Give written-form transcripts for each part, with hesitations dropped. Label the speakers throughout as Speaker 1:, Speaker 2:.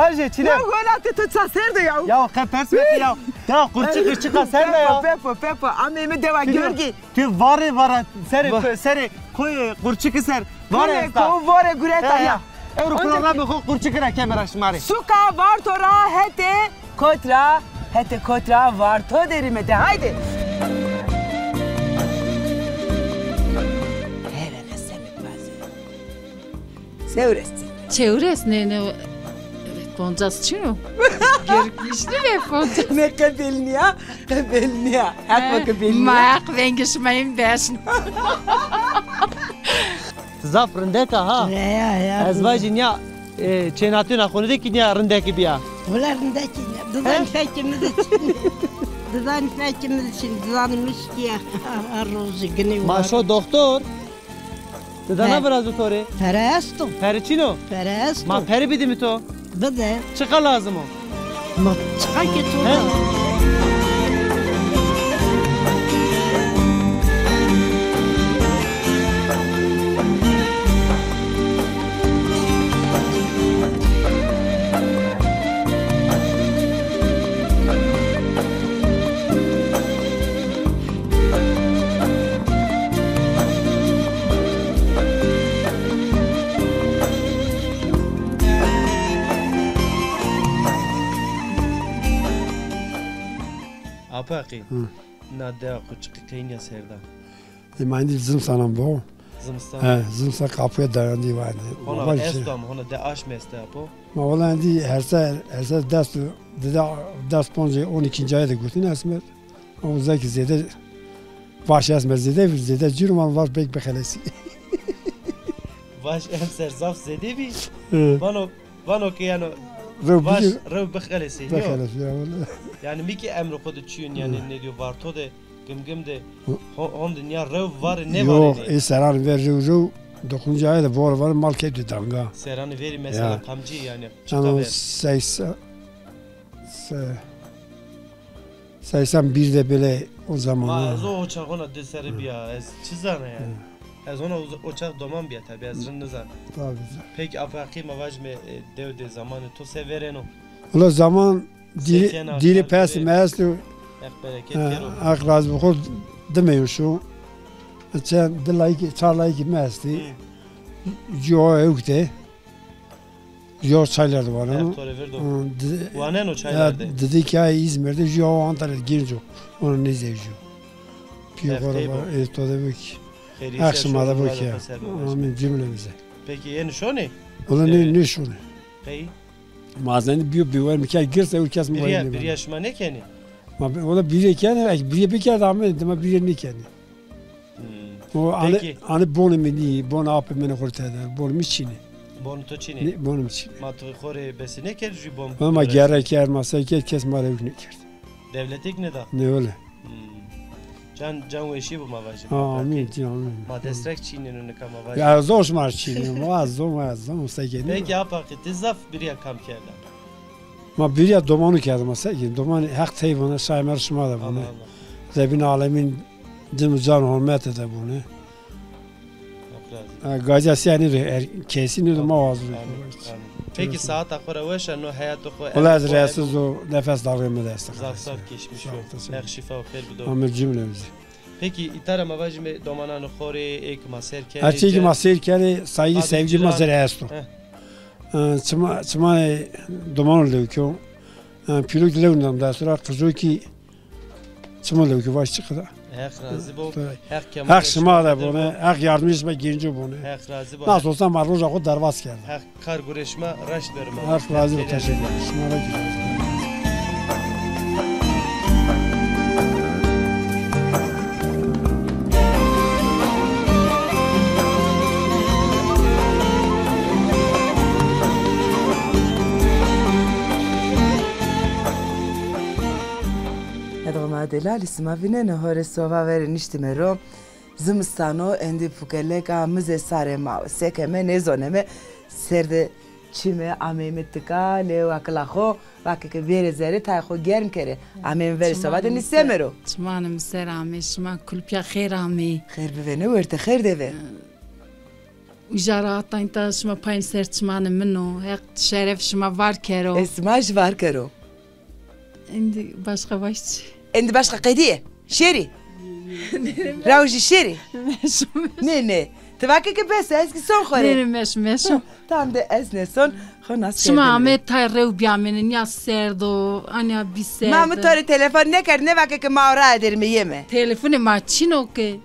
Speaker 1: Vaje çile.
Speaker 2: Ya gönatı tutsa serdi ya.
Speaker 1: Ya kapers meti ya. Ya kurçuk sen de ya.
Speaker 2: Pepo. Amemi deva görgi.
Speaker 1: Tu var seri koy kurçuk ser. Var
Speaker 2: Ko vore gureta ya.
Speaker 1: Euro programı kurçuk ra kamera şmari.
Speaker 2: Suka var tora hete kotra var to derimede haydi. Hele semet bazı. Sevresti.
Speaker 3: Çevres ne Poncas çino. Görküşlü ve poncas.
Speaker 2: Ne kabelni ya? Kabelni ya. Hak kabelni.
Speaker 3: Mak vengeşmeyin beşin.
Speaker 1: Zaf rindeka ha.
Speaker 4: Ya.
Speaker 1: Ez vajin ya çenatına konudaki ya rindeki biya.
Speaker 4: Ularındaki dıdan fekimiz için dıdanmış ki arrozu günü var.
Speaker 1: Maşo doktor. Dana biraz doktori.
Speaker 4: Peresto.
Speaker 1: Periçino.
Speaker 4: Peresto.
Speaker 1: Ma peri bidi mi to?
Speaker 4: Bede.
Speaker 1: Çıka lazım o.
Speaker 4: Ma çıka ki tuda.
Speaker 1: Apaki. Nade küçük kıynya serda.
Speaker 5: İmandi zım sanam bu.
Speaker 1: Zımstan.
Speaker 5: Zımsa kapıya dayandı vardı.
Speaker 1: Ona estom, ona de aş meste apo.
Speaker 5: Ma olan di her ser dest ponje 12. ayda gutun esmer. O zeki zede baş esmer zede cürman var bek bekelesi.
Speaker 1: Vaş emser zaf zede bi. Vano ki yani vaş rev bekelesi.
Speaker 5: Bekelesi ya valla.
Speaker 1: Yani miki emri kodu çün yani ne diyor var to de gım de on dünya rev var ne var
Speaker 5: yok seran ver rev 9. ayda var mal kedi danga.
Speaker 1: Seranı veri mesela kamcı yani.
Speaker 5: Ama 81'de böyle o zaman.
Speaker 1: Ma o uçak ona deseri bir ya. Ez çizana ya. Ez ona uçak domam bir tabi ez rınızan.
Speaker 5: Tabii.
Speaker 1: Peki apaki mavajme devde zamanı to severeno.
Speaker 5: Ola zaman dili pes meslu.
Speaker 1: Hep bereket kero.
Speaker 5: Akraz bu kod demeyin şu. Sen dilayki çarlayki mesli. Jo evde. Jo çaylar var ama.
Speaker 1: Vanen o çaylarda.
Speaker 5: Dedi ki ay İzmir'de jo Antalya Girco. Onu ne zevcu. Piyokora var. To demek. Akşamada bu ki. Amin cümlemize.
Speaker 1: Peki yeni şu ne?
Speaker 5: Ola ne şu ne?
Speaker 1: Peki.
Speaker 5: Mazen bir var mikal girse ülkes mi var?
Speaker 1: Bir yaşma ne keni?
Speaker 5: Ma ola bir kene bir kere daha mı ama bir ne kene? O ani bonu meni bonu apı meni kurtardı. Bonu mi çini?
Speaker 1: Bonu to çini.
Speaker 5: Bonu mi çini?
Speaker 1: Ma to kore besine kel ju bom.
Speaker 5: Ama gerek yer masa kes mara ne kerdi.
Speaker 1: Devletik ne da?
Speaker 5: Ne öyle?
Speaker 1: Can veşi bu mavajı.
Speaker 5: Amin.
Speaker 1: Ma destek çinin ne kama vajı.
Speaker 5: Ya zor mar çini. Muazzam sekeni.
Speaker 1: Peki apaki tizaf bir ya kam kerdi.
Speaker 5: Ma bir ya domanu kerdi masa ki doman hak teyvana saymer şuma da bunu. Zebin alemin can hürmet ede bunu. Gazası yani kesin de mavazlı.
Speaker 1: Peki saat akora veşen no hayatı ko.
Speaker 5: Ola resul o nefes darımı destek.
Speaker 1: Zaf geçmiş yok. Her şifa ve fer bido.
Speaker 5: Amir cümlemizi.
Speaker 1: Peki itara mavajme domananı khore ek maser kere.
Speaker 5: Açık maser kere sayı sevgi maser esto. Çıma domanı levkyo. Pilot levnam da sonra kızuki çıma levkyo baş çıkıda.
Speaker 1: Hak razı bu.
Speaker 5: Hak şıma da bunu. Hak yardımcı ve genci bunu.
Speaker 1: Hak razı bu.
Speaker 5: Nasıl olsa marruca o darvas geldi.
Speaker 1: Hak kar güreşme raş verme.
Speaker 5: Hak razı bu teşekkür ederim. Şıma da güzel.
Speaker 2: Delali simavine ne hore sova veri nishtimero zimstano endi fukeleka mize sare ma sekeme nezoneme serde çime amemetika le waklaho vakike veri zeri tayxo germ kere amem veri sova de nistemero
Speaker 3: Çmanım serame şma kulpya khairame
Speaker 2: khair bevene verte khair deve
Speaker 3: Ujaratan ta şma payın serçmanı mino. Hek şeref şma var kero.
Speaker 2: Esmaj var karo.
Speaker 3: Şimdi başka baş.
Speaker 2: Endi başka kediye. Şeri. Ravji şeri. Ne. Tıvaki ki bes eski son khore.
Speaker 3: Nerim meşum.
Speaker 2: Tam de esne son. Khonas
Speaker 3: Şma Ahmet tay rev biamenin ya serdo. Anya bir serdo.
Speaker 2: Mamı tori telefon ne kar ne vakit ki maura ederim yeme.
Speaker 3: Telefonu maçino ke.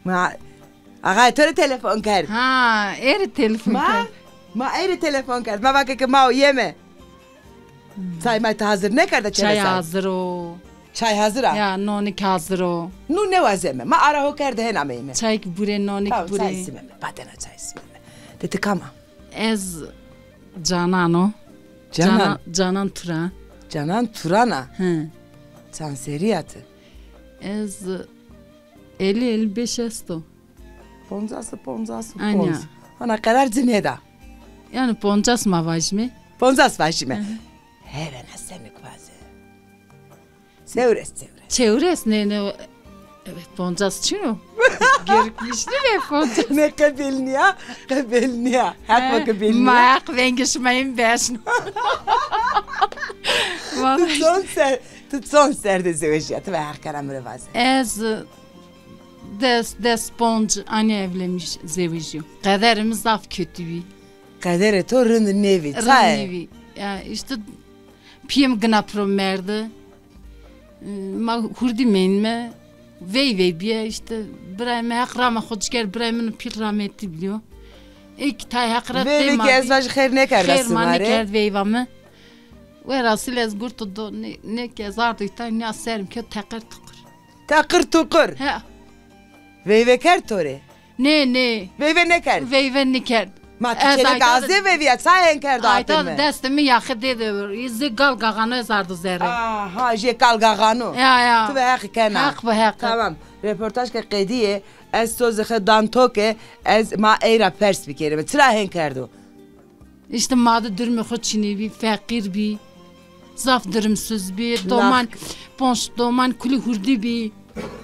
Speaker 2: Ma Aga tori telefon kar.
Speaker 3: Ha, telefon.
Speaker 2: Ma telefon kar. Ma vakit ki mau yeme. Çay may hazır ne kadar
Speaker 3: Çay hazır o.
Speaker 2: Çay hazır ha.
Speaker 3: Ya nonik hazır o.
Speaker 2: Nu ne vazeme. Ma ara ho kerde hen ameyme.
Speaker 3: Çay ki bure nonik
Speaker 2: Tamam
Speaker 3: bure.
Speaker 2: çay ismeme. Badena çay ismeme. Dedi kama.
Speaker 3: Ez Canan o. Canan Turan.
Speaker 2: Canan Turana.
Speaker 3: Hı.
Speaker 2: Can seriyatı.
Speaker 3: Ez 50-55 esto.
Speaker 2: Ponzası.
Speaker 3: Anya.
Speaker 2: Ona karar zineda.
Speaker 3: Yani poncas ma vajmi.
Speaker 2: Ponzas vaşime. Hevene senik vaze. Sevres.
Speaker 3: Çevres ne. Evet poncas çino. Gerikmişli ve poncas.
Speaker 2: Ne kabelni ya. Hak kabelni.
Speaker 3: Mayak vengişmeyin beşno.
Speaker 2: Tutson serde zevciyatı ve hak karamırı vaze.
Speaker 3: Ez des ponc anne evlenmiş zevciyo. Kaderimiz af kötü bir.
Speaker 2: Kadere to rın nevi.
Speaker 3: Ranivi. Ya işte piyem gına promerdi. Ma hurdi menme. Vey biye işte birayme hakrama hodger biraymen pil rahmetli biliyor. İlk tay hakrat
Speaker 2: Ve ki ezvaj khair ne kar
Speaker 3: Khair ma ne
Speaker 2: rasmare.
Speaker 3: kerd veyvamı. Ve rasil ez gurtu do ne kezardı tay ne aserim ki takır tıkır.
Speaker 2: Takır tukur.
Speaker 3: Ha.
Speaker 2: Ve kar tore.
Speaker 3: Ne.
Speaker 2: Ve ne kar.
Speaker 3: Veyven ne kerd.
Speaker 2: Ma tçele gaze ve ya sayen kar da
Speaker 3: Ayta
Speaker 2: atme.
Speaker 3: destimi yakı dedi. İzi gal gağanı ezardı zerre.
Speaker 2: Aha je kalgagano.
Speaker 3: Ya.
Speaker 2: Tu ve hak kana.
Speaker 3: Hak be hak.
Speaker 2: Tamam. Reportaj ke qediye ez sozxe dantoke ez ma era pers bikerim. Trahen kardo.
Speaker 3: İşte madı dürmü xoçini bir fakir bir. Zaf dürümsüz bir. Doman kuli hurdi bir.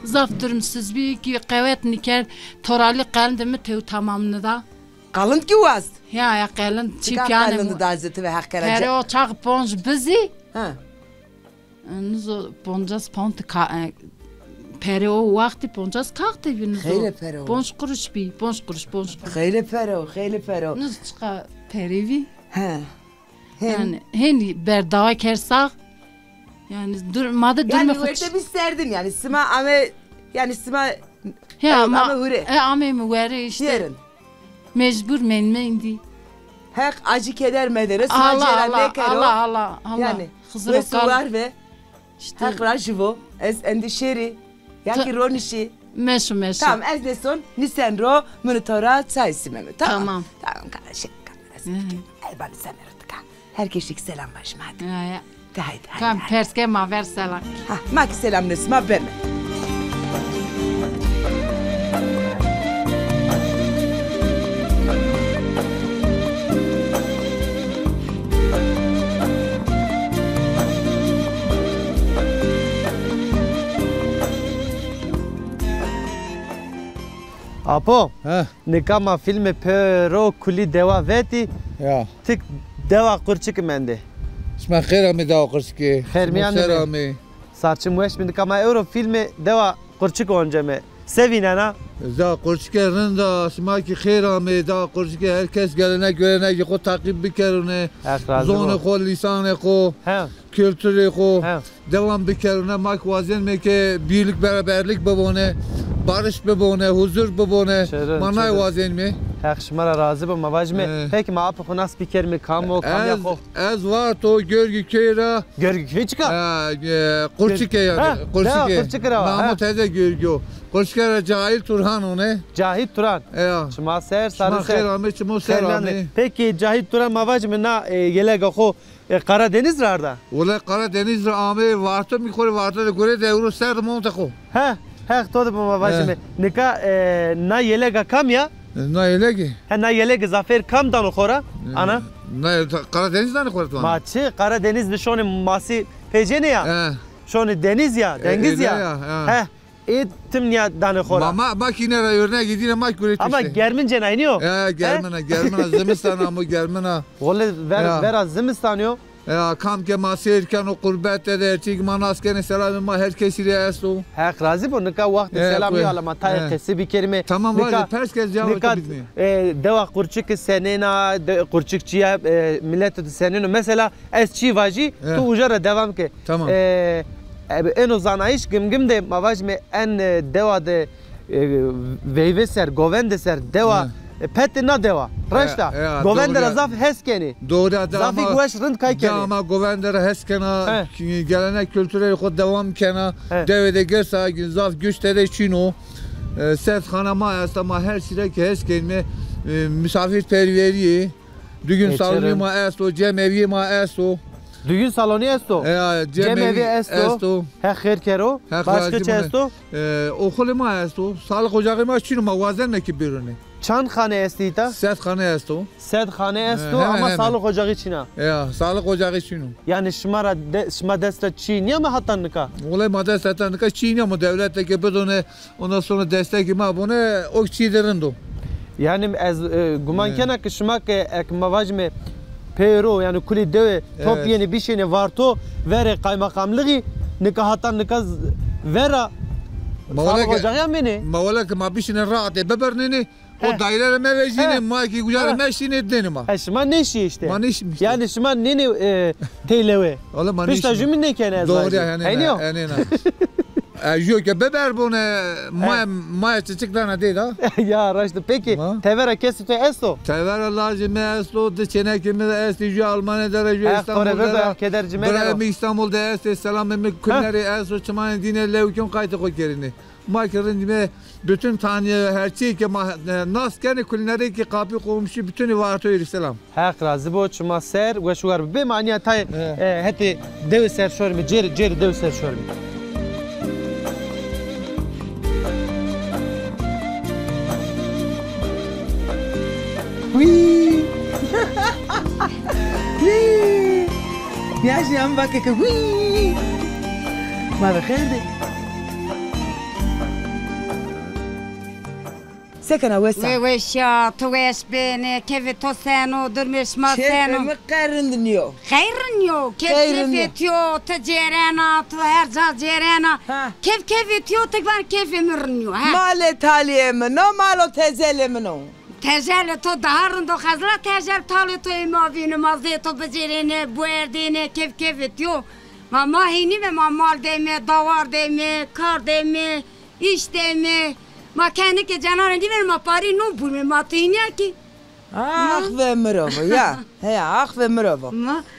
Speaker 3: Zaf dürümsüz bir ki kuvvet niker torali qalındımı tev tamamını da.
Speaker 2: Qalın ki vaz.
Speaker 3: Ya qalın
Speaker 2: Qalın
Speaker 3: çipyanı.
Speaker 2: da zeti ve hak
Speaker 3: Peri
Speaker 2: karaca.
Speaker 3: o çağ ponj bizi.
Speaker 2: Ha.
Speaker 3: Nuzo ponjas pont peri o vakti ponjas kalktı bir nuzo.
Speaker 2: Xeyli peri o.
Speaker 3: Ponj kuruş bir. Ponj kuruş.
Speaker 2: Xeyli pero.
Speaker 3: Nuzo çıka peri vi.
Speaker 2: Ha.
Speaker 3: Yani hen berdağa kersaq. Yani madı durma
Speaker 2: Yani öyle bir serdin yani sima ama yani sima
Speaker 3: ya
Speaker 2: ama hure.
Speaker 3: Ama mı veri işte.
Speaker 2: Yerin.
Speaker 3: Mecbur menme indi.
Speaker 2: Hak acı keder medere sima ceren ne kero.
Speaker 3: Allah.
Speaker 2: Yani
Speaker 3: Hızır
Speaker 2: ve
Speaker 3: o kal.
Speaker 2: sular ve
Speaker 3: İşte.
Speaker 2: hak rajivo ez endişeri. Yani ronişi.
Speaker 3: Meşu.
Speaker 2: Tamam ez de son nisen ro monitora çaysimeme.
Speaker 3: Tamam.
Speaker 2: Tamam kardeşim. Ay bana sen ertka. Herkeslik selam başım hadi.
Speaker 3: Ya.
Speaker 2: Haydi.
Speaker 3: Kam perske ma ver selam.
Speaker 2: Ha, mak selam nesma verme.
Speaker 1: Apo,
Speaker 6: Ha,
Speaker 1: nikama filme pero kuli deva veti
Speaker 6: ya.
Speaker 1: tik deva kurçuk mende.
Speaker 6: Sma khera mi da qurski.
Speaker 1: Khair mi ande
Speaker 6: Sera
Speaker 1: mi.
Speaker 6: mi.
Speaker 1: Saçım weş mi nikama euro filme deva kurçuk onca me. Sevinana.
Speaker 6: Da qurski rında sma ki khera mi da qurski herkes gelene görene ki ko takip bikerune. Zone ko lisan ko
Speaker 1: He.
Speaker 6: kültürü ko
Speaker 1: He.
Speaker 6: devam bikerune mak vazen me ki birlik beraberlik babone. Barış babone, huzur babone.
Speaker 1: Şerin,
Speaker 6: Manay
Speaker 1: şerin.
Speaker 6: vazen mi?
Speaker 1: Hak şmara razı bu mavajme. Peki ma apı xunas biker mi kamo kam ya ko.
Speaker 6: Ez var to görgü kera.
Speaker 1: Görgü hiç ka.
Speaker 6: Qurçike yani.
Speaker 1: Ha,
Speaker 6: Qurçike.
Speaker 1: Qurçike ra, ha.
Speaker 6: Mahmut teze görgü. Qurçike Cahil Turhan one.
Speaker 1: Cahit Turan.
Speaker 6: Ya.
Speaker 1: Şma ser sarı
Speaker 6: Şma
Speaker 1: ser.
Speaker 6: khairame çmo serame.
Speaker 1: Peki Cahit Turan mavajme na yelega ko Karadeniz rarda.
Speaker 6: Ola Karadeniz ame varta mikore varta de gore de euro ser monta ko.
Speaker 1: Ha. Hak todo bu mavajme. Nika na yelega kam ya.
Speaker 6: Na elegi.
Speaker 1: Ha na yelega zafer kam dan khora. Ana.
Speaker 6: Na Karadeniz'den korutu.
Speaker 1: Maçı Karadeniz dışone masi pecene ya. şonu deniz ya, dengiz ya. He. Tim niye dane khora.
Speaker 6: Ma kine ra örnek gidine ma kuret.
Speaker 1: Ama germince aynı yok.
Speaker 6: Germana zimistan ama germana.
Speaker 1: Vallahi ver zimistan yok.
Speaker 6: Ya kam ke masirken o kurbet de çik manaskene selam ma herkes ile esu.
Speaker 1: Hak razı bu nika vakti selam ya alama tay kesi bir kelime.
Speaker 6: Tamam var pers kez cevap bitmiyor.
Speaker 1: Deva kurçuk senena kurçukçiya millet seneno mesela esçi vaji tu ujara devam ke.
Speaker 6: Tamam.
Speaker 1: En uzanayış gımgım de mavaj me en deva de veyveser govendeser deva Pette na deva. Raşta. Govender zaf heskeni.
Speaker 6: Doğru.
Speaker 1: Zafi güveş rınd kaykeni.
Speaker 6: Ama govender heskena. Gelenek kültürel kod devam kena. Devede gersa zaf güçte de çino. Set hanama ama her şirek heskeni misafirperveriye. Düğün salonu ma esto, cemevi ma esto.
Speaker 1: Düğün salonu esto. Cemevi esto. Her xeyr kero. Başka çe esto.
Speaker 6: Okul ma esto. Sağlık ocağı ma çino ma vazen ne ki birine.
Speaker 1: Çan khane estita?
Speaker 6: Set khane esto.
Speaker 1: Set khane esto ama sağlık ocağı içina.
Speaker 6: Ya sağlık ocağı içino.
Speaker 1: Yani şma destek Çin'ye mi hatanlıka?
Speaker 6: Olay madde satanlıka Çin'ye mi devletteki bedone ondan sonra destek ma bune o çiğderindo.
Speaker 1: Yani az guman kena ki şma ke ek mavajme Pero yani kuli deve top yeni bir şeyine varto vere kaymakamlığı nikahatan nikah vera sağlık ocağı ya beni.
Speaker 6: Mavla ki ma bir şeyine rahat beberneni o dairelere mevecine ma ki güzel meşine dedim ha.
Speaker 1: Şma ne şey işte.
Speaker 6: Maniş işte.
Speaker 1: Yani şma ne teyleve.
Speaker 6: Ola maniş.
Speaker 1: Pişta cümle ne kene
Speaker 6: doğru yani. Yok ya beber bunu maya çiçeklerine değil ha.
Speaker 1: Ya raştı peki tevera kesite esto.
Speaker 6: Tevera lazım esto de çenekimde esti Almanya'da rejo İstanbul'da. İstanbul'da esti selam emek günleri esto çaman dine levkün kaydı kokerini. Makirin me bütün tane her şey ki nas kene kulineri ki kapı komşu bütün vartı selam.
Speaker 1: Hak razı bu çma ser ve şu var be manya tay heti dev ser şormi cer dev ser şormi.
Speaker 2: Wee! Wee! Ya şey am bak ki wee! Ma bخير سكن وسع
Speaker 4: ويشا تويش بين كيف توسانو درمش ما سانو
Speaker 2: كيف مقرنيو
Speaker 4: خيرنيو كيف تيو تجيرانا تهرجا جيرانا كيف تيو تكبر كيف مرنيو
Speaker 2: مال تالي منو مالو تزل منو
Speaker 4: تجل تو دهارن دو خزلا تجل تالي تو ماوين مازي تو بجيرينه بوردينه كيف تيو ما هيني ما مال ديمه دوار ديمه كار ديمه iş deme ma kendi ki canarı değil ma pari no bulme ma tiynya ki
Speaker 2: ah ve mrovo ya he ah ve mrovo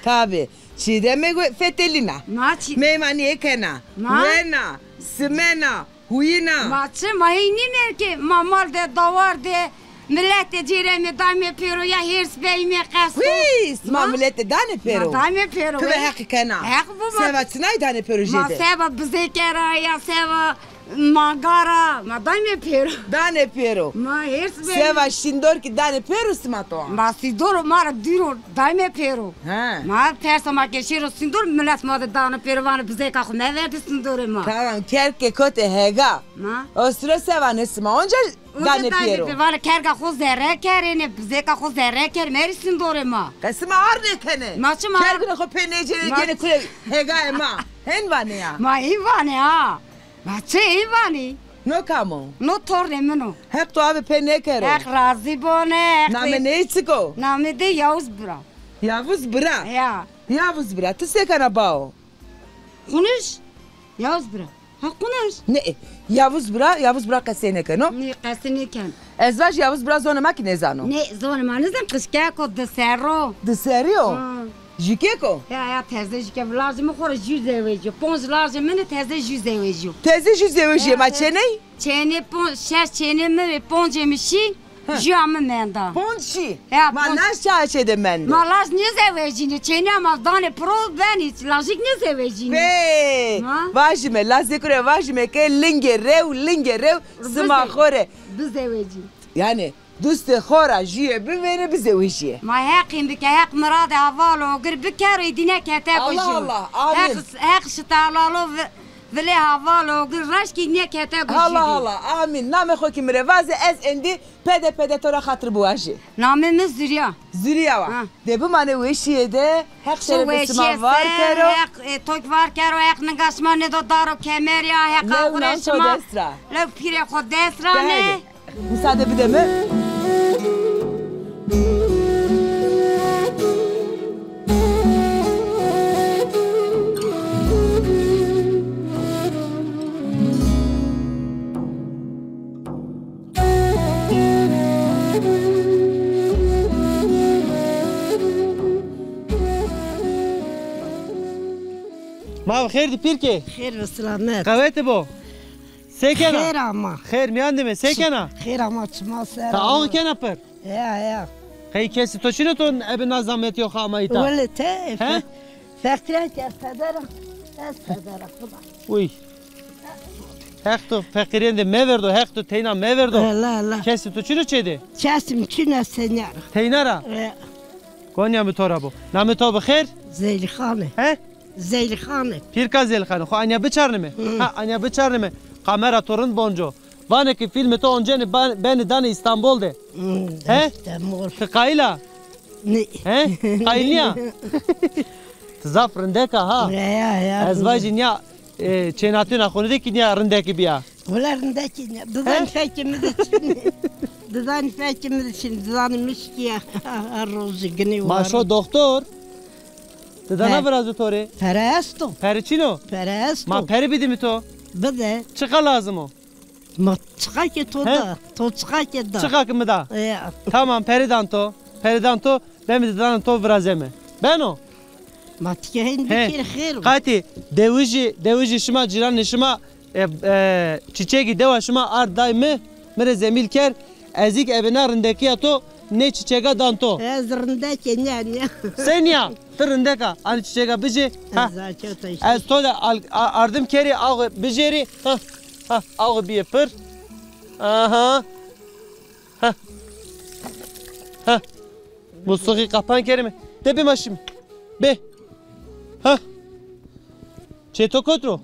Speaker 2: tabi çi deme fetelina
Speaker 4: ma çi
Speaker 2: memani ekena wena smena huyina
Speaker 4: ma çi ma hini merke ma mal de davar de millet ciremi dame pero ya hirs beyme qasto
Speaker 2: wis ma millet dane pero
Speaker 4: dame pero
Speaker 2: tabi hakikana seva tnay dane pero jede
Speaker 4: ma seva bizekera ya seva Magara, ma dai pero.
Speaker 2: Dane pero.
Speaker 4: Ma hirs be.
Speaker 2: Seva shindor ki dane pero smato.
Speaker 4: Ma sidor mara diro dai pero.
Speaker 2: Ha.
Speaker 4: Ma persa ma ke shiro sindur millet ma da dane pero van bize ka ne verdi sindur ma.
Speaker 2: Tamam kerke kote hega.
Speaker 4: Ma.
Speaker 2: O sıra seva nesma onca dane pero.
Speaker 4: Van kerka khuz zere kerene bize ka khuz zere ker meri sindur ma.
Speaker 2: Kasma arne kene.
Speaker 4: Ma çma.
Speaker 2: Kergine ko penecere gene kule hega ma. Hen vane ya.
Speaker 4: Ma ivane ha. Ma çe ivani.
Speaker 2: No kamo.
Speaker 4: No torne meno.
Speaker 2: Hep to abi penekero.
Speaker 4: Ek razi bone.
Speaker 2: Name ne içiko?
Speaker 4: Name de Yavuz bra.
Speaker 2: Yavuz bra.
Speaker 4: Ya.
Speaker 2: Yavuz bra. Tu se kana bao.
Speaker 4: Konuş. Yavuz bra. Ha konuş.
Speaker 2: Ne? Yavuz bra kasene kano?
Speaker 4: Ne kasene kan.
Speaker 2: Ezvaj Yavuz bra zona makine zano.
Speaker 4: Ne zona manizem kışka ko de serro.
Speaker 2: De serio? Jikeko?
Speaker 4: Ya teyze jike lazım xora yüzeveji. Ponz lazım mene teyze yüzeveji.
Speaker 2: Teyze yüzeveji ma çeney?
Speaker 4: Çene pon şer çene mi poncemişi. Jama menda.
Speaker 2: Ponçi.
Speaker 4: Ya
Speaker 2: ma naş çede mende.
Speaker 4: Ma laz ne zevejini çene ama dane pro beni lazık ne zevejini.
Speaker 2: Ve vajime lazikure vajime ke linge rev sma xore.
Speaker 4: Biz zeveji.
Speaker 2: Yani دوست خورا جیه ببینه بزه ویشیه
Speaker 4: ما حقیم بکه حق مراد حوالو گر بکر ایدینه کته
Speaker 2: الله
Speaker 4: گوشو
Speaker 2: الله آمین
Speaker 4: حق شتالالو ولی حوالو گر رشکی نه کته گوشو
Speaker 2: الله الله آمین نام خو کی مروازه از اندی پده تو را خاطر بواجی
Speaker 4: نامımız Zülya.
Speaker 2: زوریا وا ده bu mane ویشیه ده حق شرف ما var karo
Speaker 4: حق توک var karo حق نگاشما نه دو دارو کمر یا حق آخرشما لو پیره خود دسترانه
Speaker 2: müsaade bide mi
Speaker 1: ما خیر دی پیر که
Speaker 7: خیر و سلامت
Speaker 1: قویت بو سیکنه
Speaker 7: خیر اما
Speaker 1: خیر میاندمه سیکنه
Speaker 7: خیر اما چما سر
Speaker 1: تا آقا کنه پر
Speaker 7: یا
Speaker 1: خیلی کسی تو چینه تو اب نظامت یا خامایی تا
Speaker 7: ولی ته
Speaker 1: ها
Speaker 7: فکرت از پدرم از پدرم
Speaker 1: وی حق تو فقیرین ده میوردو حق تو تینا میوردو
Speaker 7: لا لا
Speaker 1: کسی تو چینه چه ده
Speaker 7: کسیم چی سنیار
Speaker 1: تینا را گونیا می تو را بو نام تو بخیر
Speaker 7: زیل خانه
Speaker 1: ها
Speaker 7: زیل خانه
Speaker 1: پیرکا زیل خانه خو انیا بچرنمه ها انیا بچرنمه kamera torun bonco vane ki filmi to once beni dani İstanbul'de he kayla
Speaker 7: ne
Speaker 1: he kayliya tzaf rindeka ha
Speaker 7: ya
Speaker 1: ezvacin ya çenatına konuda ki ya rindeki biya
Speaker 7: Bunlarındaki ne? Dıdan fekimiz için dıdanmış ki arrozu günü var.
Speaker 1: Maşo doktor dıdana biraz tori
Speaker 7: Peresto.
Speaker 1: periçino
Speaker 7: Peresto.
Speaker 1: ma peri bidi mi to
Speaker 7: Bide.
Speaker 1: çıka lazım o
Speaker 7: Ma çıka ki to da. To çıka ki da.
Speaker 1: çıka mı da
Speaker 7: Ya.
Speaker 1: tamam peridanto ben mi dıdanan to biraz eme ben o
Speaker 7: Ma tikehin bir kere khir.
Speaker 1: Kati devuji şuma ciran şuma çiçeği deva şuma ar daimi mere zemilker ezik evnarındaki yato ne çiçeğe danto.
Speaker 7: Ezrindeki ne?
Speaker 1: Sen ya tırındaka al çiçeğe bici ha. Ez to da ardım keri ağı bijeri ha ağı bir pır. Aha. Ha. Musiki kapan kerimi. Tepe maşım. Be. Ha. Çeto kotro.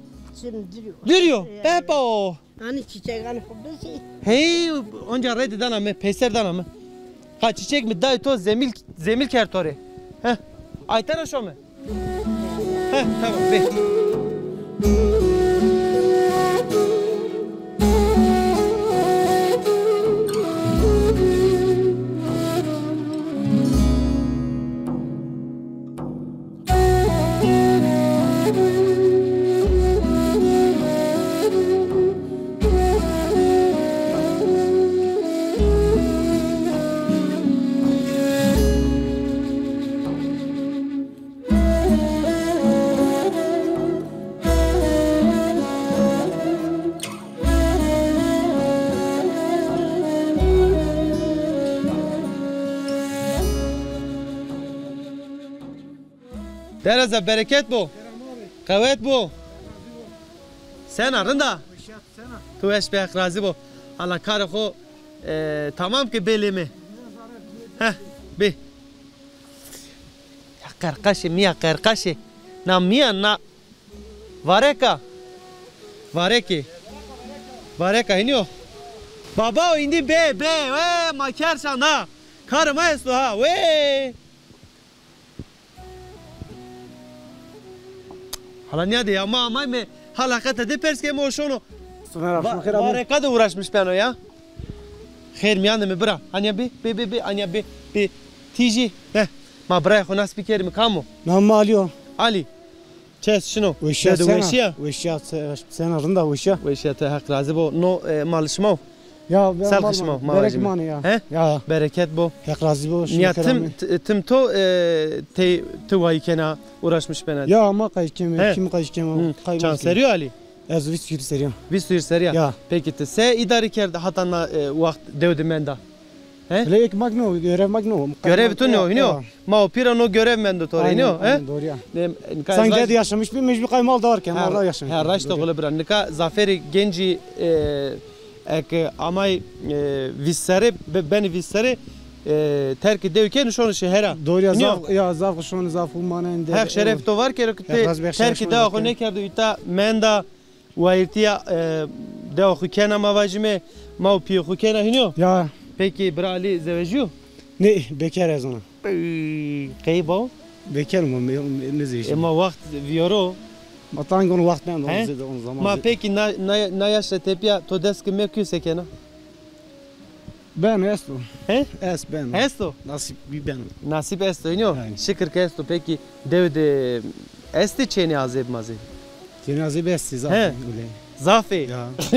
Speaker 1: Duruyor. Pepo.
Speaker 7: Hani çiçek hani hobbisi.
Speaker 1: Hey, onca redi dana mı? Peser dana mı? Ha çiçek mi? Dayı to zemil kertori. Heh. Aytara şu mu? Heh, tamam be. Dereze bereket bu. Kuvvet bu. Sen arında. Tu eşbeh razı bu. Allah karı ko tamam ki belimi. Heh be. Ya karkaşı miya karkaşı. Na miya na vareka. Vareki. Vareka iniyor. Baba indi be ve maker sana. Karıma esu ha ve. Hala niye diyor ama me halakata de perske moşono. Vareka da uğraşmış ben o ya. Xeyr mi yandı mı bırak. Anya be anya be tiji. Heh. Ma bırak o nasıl bir kere mi kamu?
Speaker 5: Namı alıyor.
Speaker 1: Ali. Çes şunu.
Speaker 5: Veşya sana. Veşya sen arında veşya.
Speaker 1: Veşya te hak razı bu. No malışma.
Speaker 5: Ya
Speaker 1: salkışma.
Speaker 5: Bereket mani ya.
Speaker 1: He?
Speaker 5: Ya.
Speaker 1: Bereket bu.
Speaker 5: Hak razı bu.
Speaker 1: Ya tım to te vay kena uğraşmış bana.
Speaker 5: Ya ama kim kayıkemi.
Speaker 1: Çan seriyor Ali.
Speaker 5: Ez viskür seriyor.
Speaker 1: Viskür seriyor.
Speaker 5: Ya.
Speaker 1: Peki te se idare kerde hatanla vakt devdim menda. He?
Speaker 5: Lek magno görev magno.
Speaker 1: Görev tu ne oynuyor? Ma o pira no görev mendo to oynuyor. He?
Speaker 5: Doğru ya.
Speaker 1: Sen
Speaker 5: Sen gedi yaşamış bir mecbur kaymal da varken Allah yaşamış.
Speaker 1: Her raşta gole bran. Nika zaferi genci ek amay vissere ben vissere terk edevken şonu şehra.
Speaker 5: Doğru ya zaf şonu zaf umanen de.
Speaker 1: Her şeref to var ki terk eda xo ne kerdu ita menda وایرتیا ده خوکنا مواجمه ما و پی خوکنا هنیو
Speaker 5: یا
Speaker 1: peki brali zeveciyo
Speaker 5: ne bekar az ona
Speaker 1: kaybo
Speaker 5: bekar mı ne zeyişim
Speaker 1: ama vakt viyoro
Speaker 5: matan gün vakt ben o zaman
Speaker 1: ma peki na yaşa tepya to desk mekü sekena
Speaker 5: ben esto
Speaker 1: he
Speaker 5: ben
Speaker 1: esto nasip esto heniyo şükür ki esto peki devde esti çeni azeb mazeb
Speaker 5: Cenaze besti zaten öyle.
Speaker 1: Zafi.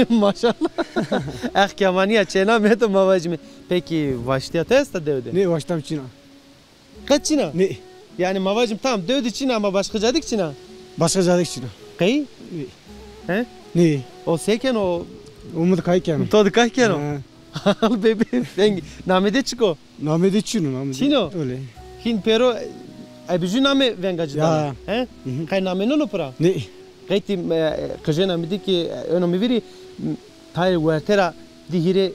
Speaker 1: Maşallah. Kemaniye çena meto mavacmi. Peki vaştiya testa devde.
Speaker 5: Ne vaştam Çina.
Speaker 1: Kaç Çina?
Speaker 5: Ne?
Speaker 1: Yani mavacım tamam devde Çina ama başka cadik Çina.
Speaker 5: Başka cadik Çina.
Speaker 1: Kayı?
Speaker 5: Ne?
Speaker 1: He?
Speaker 5: Ne?
Speaker 1: O seken o.
Speaker 5: Umut kayken.
Speaker 1: Todo kayken o. Al bebe. Namede çıko.
Speaker 5: Namede Çino.
Speaker 1: Çino.
Speaker 5: Öyle.
Speaker 1: Hin pero abiju name vengacıdan. He? Kay name no para.
Speaker 5: Ne?
Speaker 1: Gayti kajena midi ki önemli biri tayr vertera dihire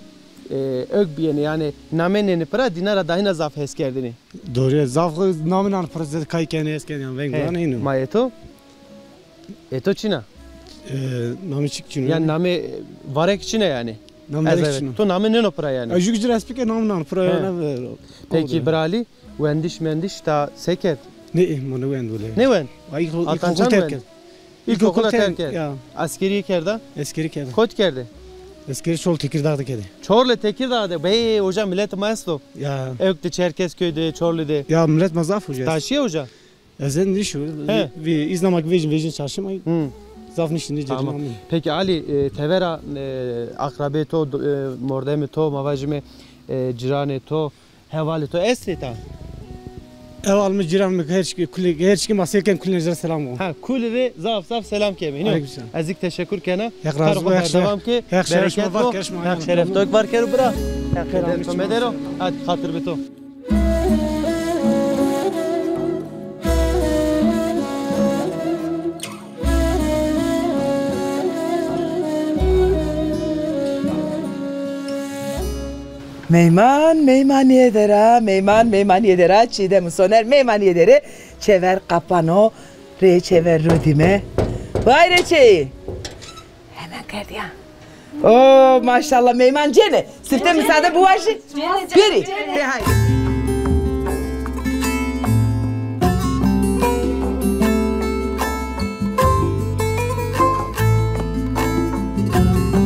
Speaker 1: ögbiyene yani nameneni para dinara dahina zaf heskerdini.
Speaker 5: Doğru zaf namenan para kayken heskerdini vengan inu.
Speaker 1: Ma eto Çina.
Speaker 5: Name çık Çino.
Speaker 1: Yani name varek Çina yani.
Speaker 5: Name Çino.
Speaker 1: To name ne no para yani.
Speaker 5: Ajuk jira spike namenan para.
Speaker 1: Peki brali mendiş ta seket.
Speaker 5: Ne monu wen öyle.
Speaker 1: Ne wen?
Speaker 5: Ay ilkokul terk.
Speaker 1: İlkokula terk et. Askeri kerda.
Speaker 5: Askeri kerda.
Speaker 1: Koç kerdi.
Speaker 5: Askeri Çol Tekirdağ'da kedi.
Speaker 1: Çorlu Tekirdağ'da. Bey hocam millet maestro.
Speaker 5: Ya.
Speaker 1: Ökte Çerkezköy'de, Çorlu'da.
Speaker 5: Ya millet mazaf hocam.
Speaker 1: Taşıyor hocam.
Speaker 5: Ezen ne şu? Ve izlemek vejin çalışmayı. Zaf nişinde
Speaker 1: tamam. Peki Ali tevera akrabe to mordeme to mavajme cirane to hevale to esreta.
Speaker 5: Eval mı ciran mı her şey masayken kullanıcılara selam olsun.
Speaker 1: Ha kulleri zaf selam kemi. Azik teşekkür kena.
Speaker 5: Yakrazı
Speaker 1: devam ki.
Speaker 5: Bereket var.
Speaker 1: Şeref tok var kere bura. Yakeder komedero. Hadi hatır beto.
Speaker 2: Meymaniye dera çiğdem soner meymaniye dere çever kapano re çever rudime vay reçeyi hemen geldi ya oo maşallah meyman cene sifte müsaade bu aşı biri de haydi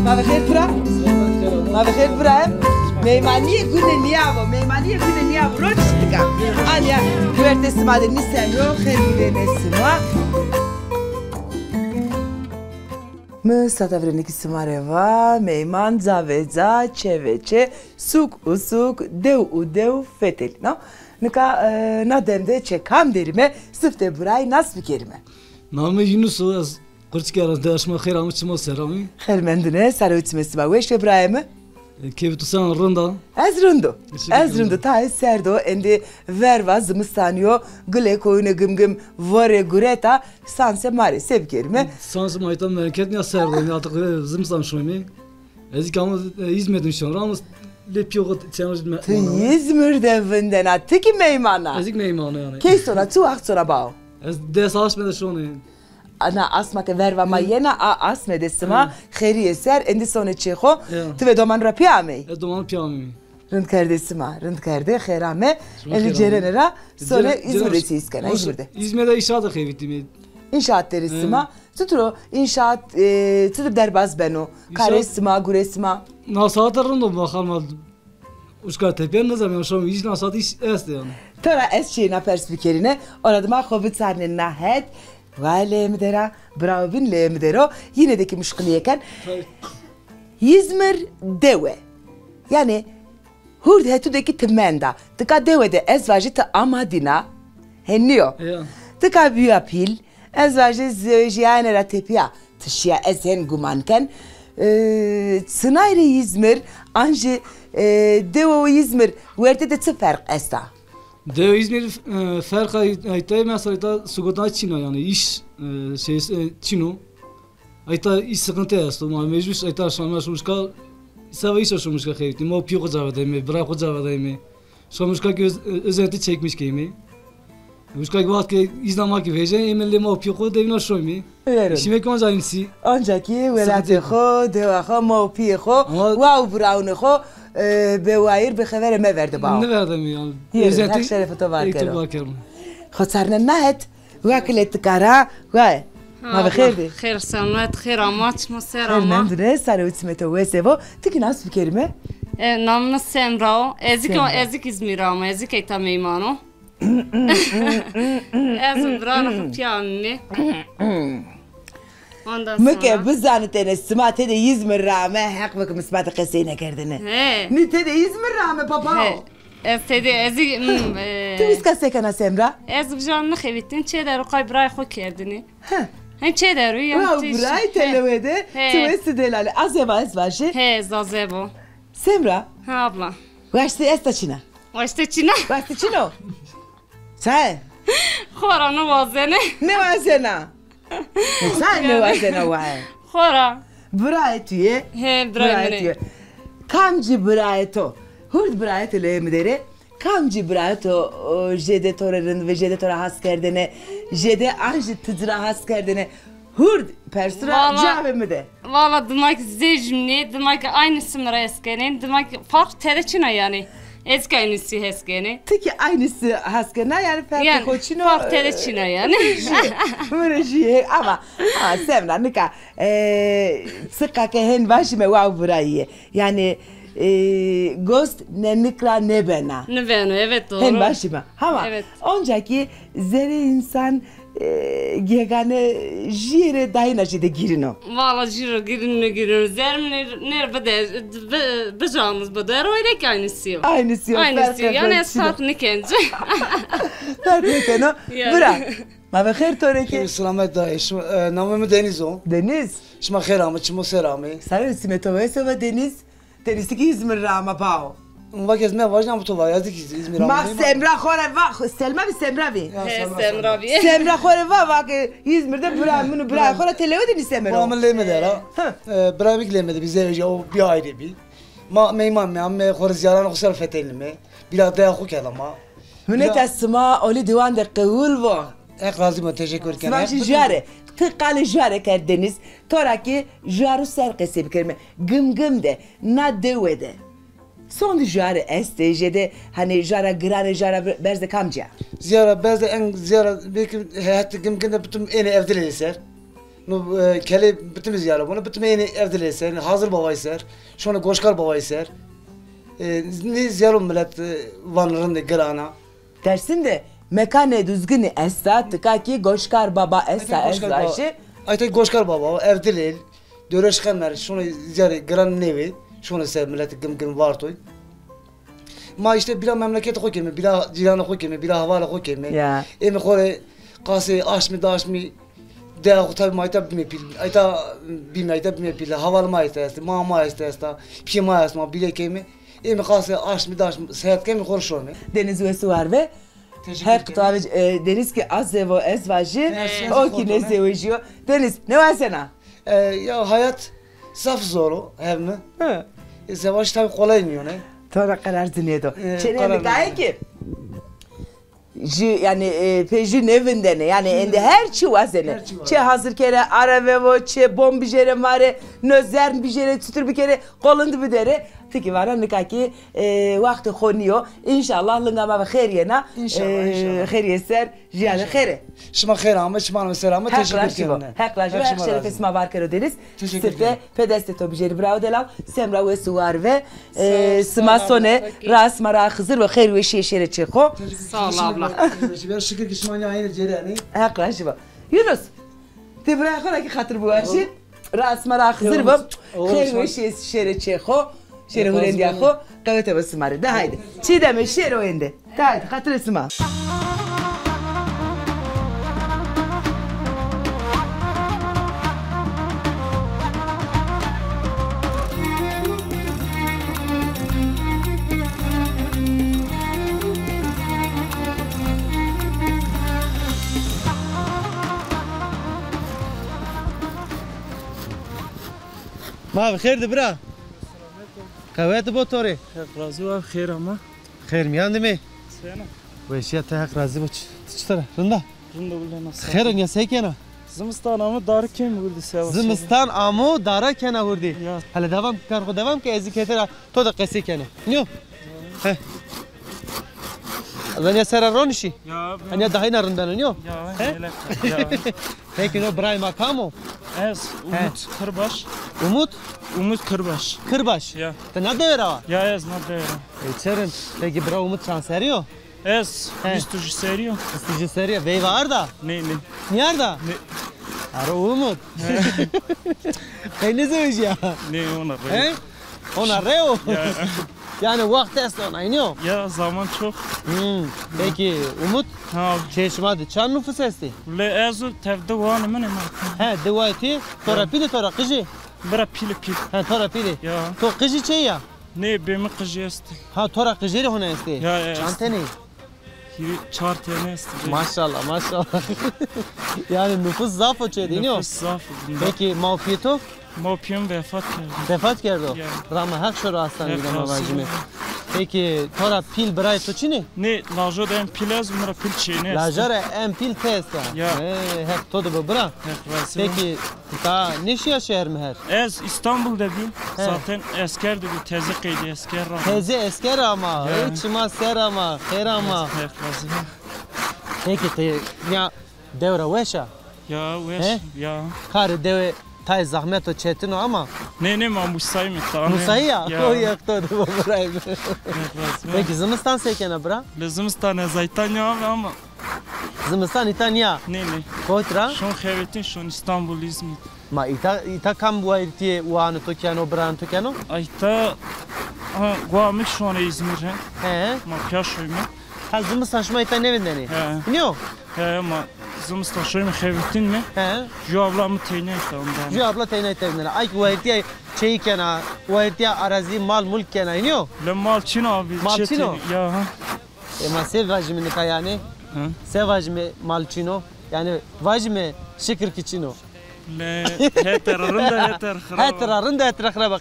Speaker 2: ma bekher pura Meymaniye güne niyavo roçtika. Anya güvertesi madeni seviyor, herbivenesima. Mı satavreniki simareva, meyman zaveza, çeveçe, suk usuk, dev fetel. No? Nika nademde çekam derime, sıfte buray nasıl bir kerime.
Speaker 8: Name Yunus'u az kurçki arasında aşma khairamı çıma serami.
Speaker 2: Khairmendine sarı ütmesi ve şebrayımı.
Speaker 8: Kevitu sen rında.
Speaker 2: Ezrundu ta serdo endi verva zımıstanyo gule koyunu gım vore gureta sanse mare sevkerime.
Speaker 8: Sanse maytan merket ne serdo ne artık zımstan şoymi. Ezik ama İzmir'den şon ramos lepiyo çanojme.
Speaker 2: İzmir'de venden attı ki meymana.
Speaker 8: Ezik meymana yani.
Speaker 2: Keysona sonra bağ.
Speaker 8: Ez desaşmede şonu.
Speaker 2: Ana asma ke verva mayena a asme desma kheri ser endi sone çeho tve doman rapiame
Speaker 8: doman piame
Speaker 2: rınd kardesma rınd karde kherame endi cerenera sone İzmir'de iskana
Speaker 8: İzmir'de inşaat khevitimi
Speaker 2: inşaat derisma tutro inşaat tutup derbaz beno karesma guresma
Speaker 8: nasatarın bakalım uska tepen ne zaman şu iş nasat iş est yani
Speaker 2: tora esçina perspikerine orada ma hovit sarne nahet Vale midera, bravo bin le midero. Yine de ki müşkiliyken İzmir deve. Yani hurd hetudeki tmenda. Tıka deve de ezvacı ta amadina. Henniyo. Tıka büyü pil. Ezvacı zevciyane la tepiya. Tışya ezen gumanken. Sınayri İzmir. Anji deve İzmir. Verte de tıferk esta.
Speaker 8: Dev İzmir fark ayta mesela sugodan Çin'e yani iş şey Çin'o ayta iş sıkıntı است ما مجبور ayta şanlar şuşka Savaşı şomuş kakaydı. Ma piyo kocavadayım, bırak kocavadayım. Şomuş kakay özenti çekmiş kimi. Muşkak vaat ki izlemek vejen emelli ma piyo kocavadayım şoymi. Şimdi ki onca insi.
Speaker 2: Onca ki velate xo, deva xo, ma piyo xo, wow braun xo. به وایر به خبر ما ورده با.
Speaker 8: نه وردم میام.
Speaker 2: هر شرف تو بار
Speaker 8: کردم.
Speaker 2: خود سرنا نهت وکلت کارا وای. ما بخیر دی.
Speaker 4: خیر سلامت خیر آمات مسیر آمات.
Speaker 2: من دونه سلامت متوسه و تکی ناس بکرمه؟
Speaker 4: نام سمرا. ازیک İzmir'am. ازیک ایتا میمانو. از بران خپیانی.
Speaker 2: مکه بزنید نسمت ده İzmir rağme حق بکم اسمت قصه نکردنه. نه ده İzmir rağme بابا.
Speaker 4: استدی ازی.
Speaker 2: تو اسکا سکنا سمرا؟
Speaker 4: از بجان نخویتین چه در قای برای خو کردنی؟ هم چه در روی؟
Speaker 2: برای تلویده تو استدلال azeba esbaşı.
Speaker 4: He zazebo.
Speaker 2: Semra.
Speaker 4: Ha abla.
Speaker 2: Vaştı estaçina.
Speaker 4: Vaştı çina.
Speaker 2: Vaştı çino. Sen.
Speaker 4: Xora ne vazene?
Speaker 2: Ne vazena? Sen ne vazena var?
Speaker 4: Xora.
Speaker 2: Buraya tüye.
Speaker 4: He buraya tüye.
Speaker 2: Kamcı buraya to. Hurd buraya tüye mi deri? Kamcı buraya to jede torarın ve jede tora has kerdene. Jede anjı tıcıra has kerdene. Hurd persura cevabı mı de?
Speaker 4: Valla demek zecimni, demek aynı sımra eskenin, demek fark tereçina yani. Eski aynısı heskeni.
Speaker 2: Tiki aynısı haskena yani fark koçino.
Speaker 4: Fark tereçina yani.
Speaker 2: Mırıcı ama Semra nika sıkka kehen başıma vav burayı. Yani ghost ne nikra ne bena.
Speaker 4: Ne bena evet doğru.
Speaker 2: Hen başıma. Ama
Speaker 4: evet.
Speaker 2: Oncaki zere insan gegane jire dayına jide girino.
Speaker 4: Valla jire girino. Zerim ner bacağımız bedar öyle ki aynısı yok.
Speaker 2: Aynısı yok.
Speaker 4: Aynısı yok. Yani esat ne kence.
Speaker 2: Fark no. Bura. Ma bخير toreki.
Speaker 8: Selamet dayış. Namımı Deniz o.
Speaker 2: Deniz.
Speaker 8: Şma xeramı, çimo seramı.
Speaker 2: Sarı simetovese ve Deniz. Deniz'deki İzmir rağma pao.
Speaker 8: Vak ezme vajna bu tova yazdık İzmir rağma.
Speaker 2: Ma Semra khore va. Selma bir Semra bi.
Speaker 4: Semra bi.
Speaker 2: Semra khore va vak İzmir'de bunu bura khore televizyon Semra.
Speaker 8: Bu amel der ha. Bırakık lemedi bize o bir ayrı bir. Ma meyman me amme khore ziyaran oksal fetelme. Bila da xu kelama.
Speaker 2: Hünet esma oli divan de qul va.
Speaker 8: Ek razı teşekkür ederim.
Speaker 2: Smaşı jare. Tıkalı jare kerdiniz. Toraki jaru serqesi bikerme. Gım de. Na devede. Son jare STJ'de hani jara grane jara berze kamca.
Speaker 8: Ziyara berze en ziyara belki hayatta gımgın da bütün eni evde eser. No kele bütün ziyara bunu bütün eni evde eser. Hazır baba eser. Şunu goşkar baba eser. Ne ziyara millet vanların da grana.
Speaker 2: Dersin de mekane düzgünü essa tıkaki goşkar baba essa esaşı.
Speaker 8: Ayta goşkar baba evde el. Döreş kemer şunu ziyara gran nevi. Şunu sev milleti gımgın var toy. Ma işte bila memleket koy kemi, bila ciranı koy kemi, bila havala koy kemi. Emi kore kase aşmi daşmi de tabi mayta bime pil. Ayta bime ayta bime pil. Havalı mayta esti, mama esti, pima esti, bile kemi. Emi kase aşmi daşmi seyahat kemi kore şonu.
Speaker 2: Deniz ve suar ve her kıtavı deniz ki azevo ezvajı o ki ne seviyor. Deniz ne var sana?
Speaker 8: Ya hayat saf zoru hem mi? Savaş tabi kolay mı ne?
Speaker 2: Sonra karar dinledo. Çeneni gayet ki. Yani pejin evinde ne yani ende her çuvazene. Çe hazır kere aravevo çe bombijere mare nözern bijere tutur bir kere kolundu bir dere. Tiki var nikaki vakti khoniyo inşallah lingama ve khairiyena khairiyeser jiyane khaire.
Speaker 8: Şma khair ama şma selamı teşekkür ederim.
Speaker 2: Hakla şeref isma var kero deriz. Size pedeste to bijeri bravo delal semra ve suar ve sma sone ras mara khızır ve khair ve şeşere çeko.
Speaker 4: Sağ ol abla.
Speaker 8: Ben şükür ki şmani aynı cerani.
Speaker 2: Hakla şiba. Yunus. Tebra khora ki khatır bu aşit. Ras mara khızır ve khair ve şeşere çeko. شیر هولندی آخو قوته بس ماره ده هایده چی دمه شیر هولنده ده هایده خاطر اسمه
Speaker 1: ما بخیر ده برا قوت بو توری
Speaker 9: راضی و خیر اما
Speaker 1: خیر میان دمی
Speaker 9: سینا
Speaker 1: ویشیا ته حق راضی باش چطوره رندا
Speaker 9: رندا بله نصر
Speaker 1: خیر یا سیکنه
Speaker 9: زمستان ama dar kim vurdu seva
Speaker 1: زمستان امو داره کنه وردی حالا دوام کار خود دوام که ازی کتر تو د قصه کنه نیو زنیا سر رونشی
Speaker 9: یا
Speaker 1: انیا دهینا رندن نیو
Speaker 9: ya
Speaker 1: peki no برای مکامو
Speaker 9: ez Umut Kırbaş Umut Kırbaş
Speaker 1: Kırbaş
Speaker 9: ya
Speaker 1: te ne devra
Speaker 9: ya ez ne devra
Speaker 1: içerim peki bra Umut transferiyor
Speaker 9: ez istuji seriyo
Speaker 1: istuji seriyo bey var da
Speaker 9: ne
Speaker 1: nerede
Speaker 9: ne
Speaker 1: ara Umut ne zevci ya
Speaker 9: ne ona
Speaker 1: ona reo yani vakti esnaf aynı
Speaker 9: ya zaman çok
Speaker 1: peki Umut
Speaker 9: ha
Speaker 1: çeşmedi çan nüfus esti
Speaker 9: le ezu tevde var mı ne
Speaker 1: he devayeti tora pili tora kıcı
Speaker 9: bra pili
Speaker 1: he tora pili
Speaker 9: ya
Speaker 1: to kıcı çey ya
Speaker 9: ne bemi kıcı esti
Speaker 1: ha tora kıcı hona esti
Speaker 9: ya
Speaker 1: çanteni
Speaker 9: çar tane esti
Speaker 1: maşallah maşallah yani nüfus zaf o çey değil mi
Speaker 9: nüfus zaf
Speaker 1: peki mafiyeti
Speaker 9: Mopyum vefat
Speaker 1: کرد. رام حق شروع هستن دیگه مواجمه. Peki tora pil برای تو چی نه؟
Speaker 9: نه لاجور ام پیل از اون را پیل چینه است.
Speaker 1: لاجور ام پیل تست.
Speaker 9: یا.
Speaker 1: هک تو دو برا. Peki ta neşiya şehir mi her?
Speaker 9: Ez İstanbul'da bir. Zaten esker dedi tezi kıydı esker ra.
Speaker 1: Tezi esker ama. Hiç ma ser ama. Her ama. Peki ya devra veşa.
Speaker 9: Ya veş ya.
Speaker 1: Kar deve tay zahmet o çetin o ama.
Speaker 9: Ne Musa'yı mı ta?
Speaker 1: Musa'yı ya. O yaktı bu burayı. Peki Zimistan sekene bra?
Speaker 9: Zimistan Zaytanya ama.
Speaker 1: Zimistan İtanya.
Speaker 9: Ne.
Speaker 1: Koytra?
Speaker 9: Şun xevetin şun İstanbul İzmit.
Speaker 1: Ma ita kam bu ayırtiye uanı tokeno bran tokeno?
Speaker 9: Ayta guamik şun İzmir
Speaker 1: he.
Speaker 9: Ma piaşoy mu?
Speaker 1: Ha Zimistan şuma ita nevindeni?
Speaker 9: He.
Speaker 1: Ne o?
Speaker 9: He ma Zimistan şoy mu xevetin mi?
Speaker 1: He.
Speaker 9: Ju ablamı teyne ita ondan.
Speaker 1: Ju abla teyne ita ondan. Ay bu ayırtiye şeyi kena, bu ayırtiye arazi mal mulk kena iniyor?
Speaker 9: Le mal çino abi.
Speaker 1: Mal çino?
Speaker 9: Ya ha.
Speaker 1: Ma sev vajmi nika yani? Sev vajmi mal çino? Yani vajmi şükür ki çino?
Speaker 9: Le heter rında heter xraba.
Speaker 1: Heter rında heter xraba.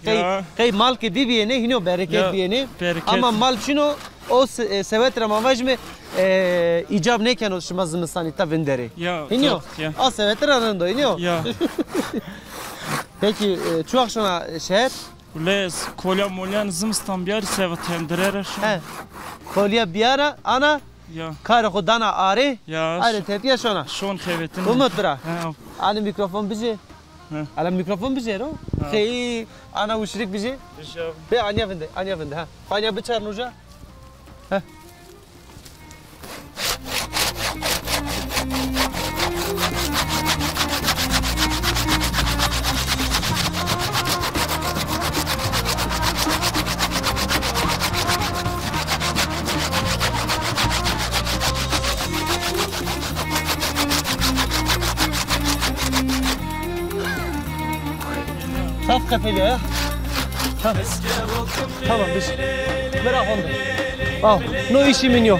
Speaker 1: Kay mal ki bibiyene hino bereket biyene. Ama mal çino o sevet ramavajmi icab neken o şuma Zimistan'ı ta vendere. Hino? O sevet rında hino?
Speaker 9: Ya.
Speaker 1: Peki çok şuna şehir?
Speaker 9: Les kolya molyan Zimistan biyar sevet henderere şu.
Speaker 1: He. Kolya biyara ana
Speaker 9: Ya.
Speaker 1: Kar khudana are.
Speaker 9: Ya.
Speaker 1: Are tetiya şona.
Speaker 9: Şon xevetin.
Speaker 1: Umut bra.
Speaker 9: Ha.
Speaker 1: Ana mikrofon bize. Ala mikrofon bize ro. Hey ana ushrik bize. Be anya vende ha. Anya biçar nuja. Ha. Saf kafeli ya. Tamam biz. Merak olma. Al. No işimin yok.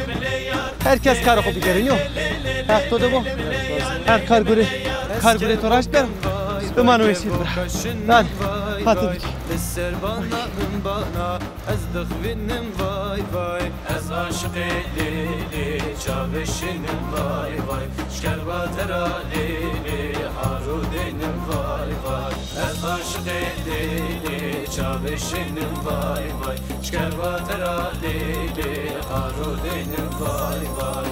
Speaker 1: Herkes kar kopi görünüyor. Her todo bu. Her kar göre toraşlar. Duman o işi bırak. Lan. Hadi.
Speaker 10: Serbanlarım bana ez dıhvinim vay vay ez aşık lili çaveşinim vay vay şkervatera lili harudenim vay vay ez aşık lili çaveşinim vay vay şkervatera lili harudenim vay vay.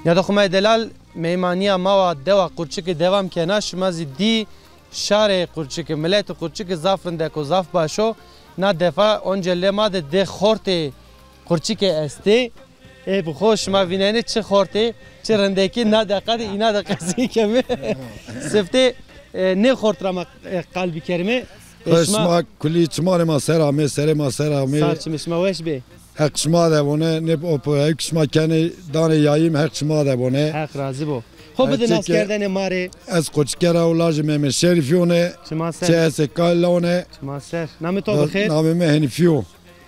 Speaker 1: Ya da Xumay Delal meymaniya mawa dewa Qurçiki devam kena şmazi di şare Qurçiki millet Qurçiki zafrinde ko zaf başo na defa once lema de xorte Qurçiki este bu xoş ma vinene çi xorte çi rindeki na da qad ina da qasi kemi sifte ne xortrama qalbi kerime
Speaker 11: اسمع كلي تماري ما سرامي سري ما سرامي
Speaker 1: صار مش وش به
Speaker 11: حق شما ده بونه نب اوپو حق شما کنه دانه یاییم حق شما ده بونه
Speaker 1: حق راضی بو خب بده ناس کردن ماره
Speaker 11: از قچکرا و لاجمه من شریفیونه چه از کالونه
Speaker 1: شما سر نام تو بخیر
Speaker 11: نام من هنفیو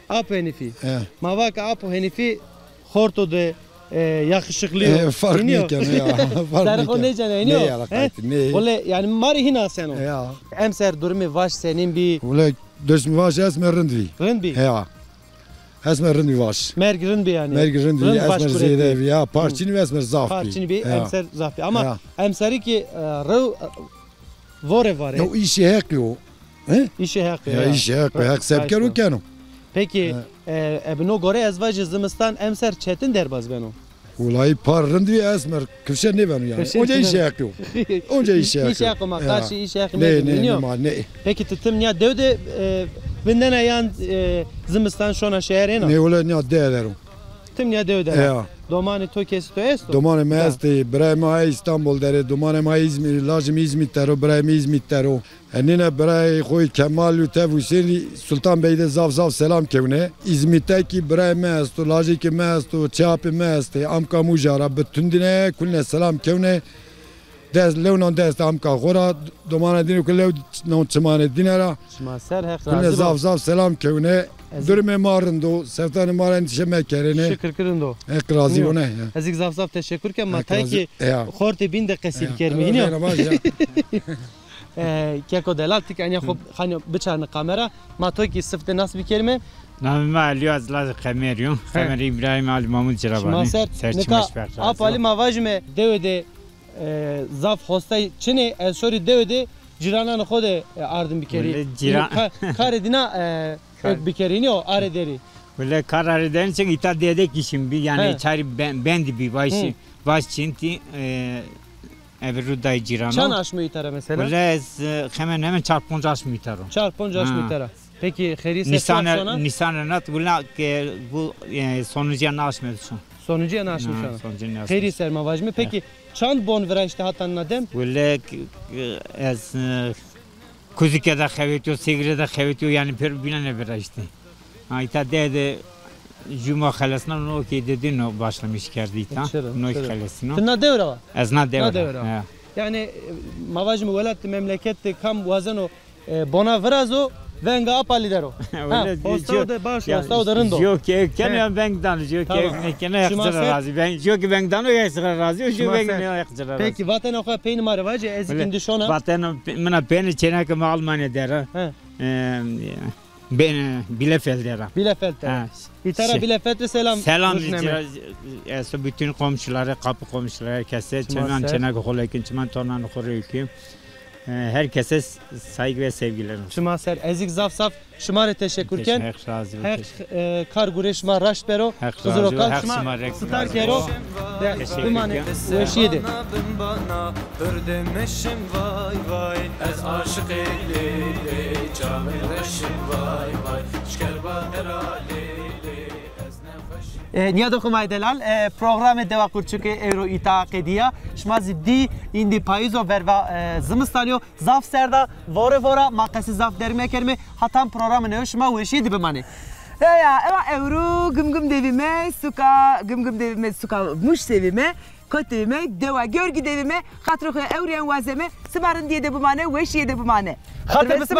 Speaker 1: آپ هنفی ما واک آپ هنفی خورتو ده yakışıklı.
Speaker 11: Fark ne ki ya?
Speaker 1: Darıko ne canı iniyor?
Speaker 11: Ne yalakaytı ne?
Speaker 1: Valla yani mari hina sen o.
Speaker 11: Ya.
Speaker 1: Emser durumu vaş senin bir.
Speaker 11: Valla döşmü vaş esmer rindvi.
Speaker 1: Rindvi.
Speaker 11: Ya. Esmer rindvi vaş.
Speaker 1: Merg rindvi yani.
Speaker 11: Merg rindvi esmer zeyde ya parçini ve esmer zafpi.
Speaker 1: Parçini bir emser zafpi ama emseri ki rıv vore var.
Speaker 11: Ya işi hekliyor.
Speaker 1: İşi hekliyor.
Speaker 11: Ya işi hekliyor. Hek sebker o kenu.
Speaker 1: Peki ebno gore ezvacı zımistan emser çetin derbaz beno.
Speaker 11: Olay par rindvi esmer kıvşen ne benu yani. Onca işi hekliyor. Onca işi hekliyor.
Speaker 1: İşi hekliyor ama karşı işi hekliyor.
Speaker 11: Ne.
Speaker 1: Peki tutum ya devde Vinden ayan zimistan şona şehrena.
Speaker 11: Ne ola ne değerlerim.
Speaker 1: Tim ne devde.
Speaker 11: Ya.
Speaker 1: Domani to kes to esto.
Speaker 11: Domani mesti Brahma İstanbul dere domani ma İzmir lazım İzmir tero Brahma İzmir tero. Enine Brahma koy Kemal Lütef Hüseyin Sultan Bey'de zav selam kevne. İzmir'teki Brahma esto lazım ki mesto çapı mesti amka mujara bütün dine kulne selam kevne. Dez levnan dez amka gora domani dine kulev non çmane dinara.
Speaker 1: Şmaser hek
Speaker 11: kulne zav selam kevne. Durme marındo, sevtanı marın şemek kerene.
Speaker 1: Şükür kırındo.
Speaker 11: Ek razı o ne?
Speaker 1: Ezik zaf teşekkür kem matay ki xorti bin de qesil kermini. Keko delatik yani xob hani bıçağını kamera matoy ki sıfte nasıl bir kelime?
Speaker 12: Namı Ali Azlaz Kameryon. Kamer İbrahim Ali Mahmud Cerabani.
Speaker 1: Nika apali mavajme devede zaf hostay çine esori devede ciranan xode ardım bir kere. Kare dina bir kere iniyor arederi.
Speaker 12: Böyle karar eden için ita dedek işim bir yani çari bendi bir baş çinti evruday cirano.
Speaker 1: Çan aşmı itara mesela?
Speaker 12: Böyle hemen çarpınca aşmı itara.
Speaker 1: Çarpınca aşmı itara. Peki xerisi
Speaker 12: sonra? Nisan nat bu sonucuya ne aşmıyorsun?
Speaker 1: Sonucuya ne aşmışsın? Xeri serma vajmi. Peki çand bon vera işte hatan nadem?
Speaker 12: Böyle az kuzike de xevetiyor, sigre de xevetiyor yani per binane vera işte. İta dedi Cuma xalasına no ki dedin o başlamış kerdi ta. No xalasına.
Speaker 1: Tına devra.
Speaker 12: Az na devra.
Speaker 1: Yani mavajmi velat memlekette kam vazano bona verazo venga apalidero. Hosta da baş hosta da rendo.
Speaker 12: Yok ki kene ben danıyor ki kene yakçıra razı. Ben yok ki ben danıyor yakçıra razı. Yok ben yakçıra razı.
Speaker 1: Peki vatan oka peyn mare vaje ezikin dişona.
Speaker 12: Vatan mena peyn çenek mi Almanya dera. Ben Bielefeld dera.
Speaker 1: Bielefeld. İtara Bielefeld'e selam.
Speaker 12: Selam bütün komşulara, kapı komşulara herkese çemen çenek holakin çemen tonan horuyum. Herkese saygı ve sevgilerim.
Speaker 1: Şuma ser ezik zaf şumare teşekkürken. Hek kar gureş ma raş pero. Kızır okal şuma star kero. Bimane veşiydi.
Speaker 10: Ördemeşim vay vay ez aşık eyleyli çamereşim vay vay şkerba heraleyli.
Speaker 1: Niye dokum aydelal programı deva kurçuk euro itaqediya şma ziddi indi payzo verva zımıstanyo zaf serda vora makası zaf derme kerme hatam programı ne şma veşiydi bimane.
Speaker 2: Ya euro gım devime suka muş sevime kötüme deva görgü devime hatırı evren vazeme sımarın diye de bimane veşiye de bimane.
Speaker 1: Hatır mısın?